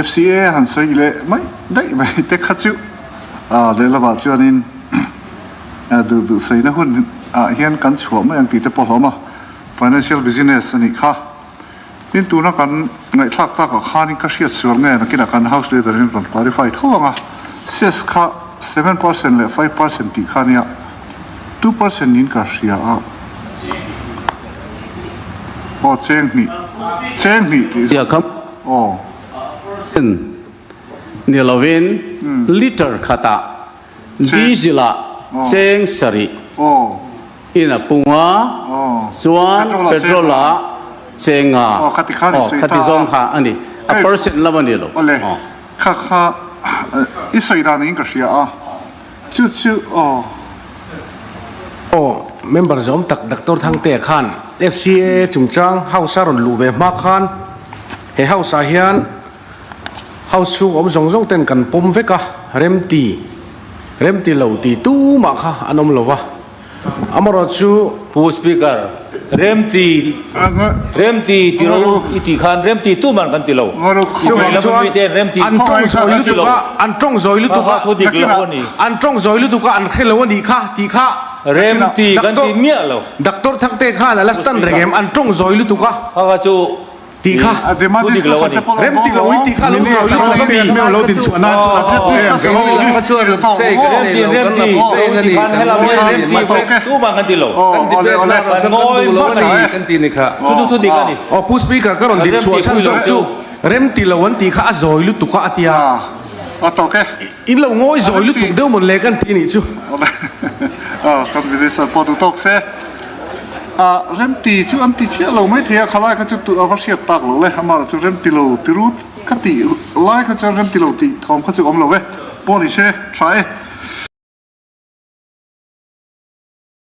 FCA หันสวยเลยไม่เทคัดชิวเดี๋ยวเราบอกชวนนินดูสวยนะหุ่นเฮียนกันชัวไม่ยังติดแต่ปอดหรอมา financial business นี่ค่ะนี่ตัวนักการไงทักกับข้านี่ก็เสียส่วนแม่นักกิจการ house leader นี่ต้อง clarify ทั่วงะ cess ค่ะ 7% เลย 5% ที่ข้านี่ 2% นินกับเสียอ๋อเจ้งนี่เดี๋ยวครับอ๋อเนี่ยเราเว้นลิตรขตาดีสิละเจงสรีอ๋ออินะปุงวะส่วนเปโตรละเจงอ่ะขัดที่สองค่ะอันนี้%ละวันนี้หรอค่ะอีสายด้านนี้ก็เสียชื่ออ๋อmember jom tak doctor thang te khan FCA chungchang house ron luwe ma khan he house a hian house chu om zong zong ten kan pom veka remti lo ti tu ma kha anom lova amaro chu pu speaker remti tiro iti khan remti tu man kan tilo chu la mi te remti an tong zoi lu tu ka an tong zoi lu tu ka an khelo ni kha ti kha remti kan ti mia lo doctor thak te khan alastan regem an tong zoi lu tu ka ha chu ti kha remti lo ti kha lo tin chu na remti kan hela remti tu man kan tilo ngoi kan ti ni kha chu di kan ni pu speaker ka ron dit chu remti lo wan ti kha zoi lu tu ka atia to ke in lo ngoi zoi lu tu deu mon le kan ti ni chu kan vi sa po tu tok se rem ti chu an ti chia lo mai thia khala ka chu tu a sia tak lo le amar chu rem ti lo ti rut ka ti lai ka chu rem ti lo ti thom ka chu om lo we po ni se try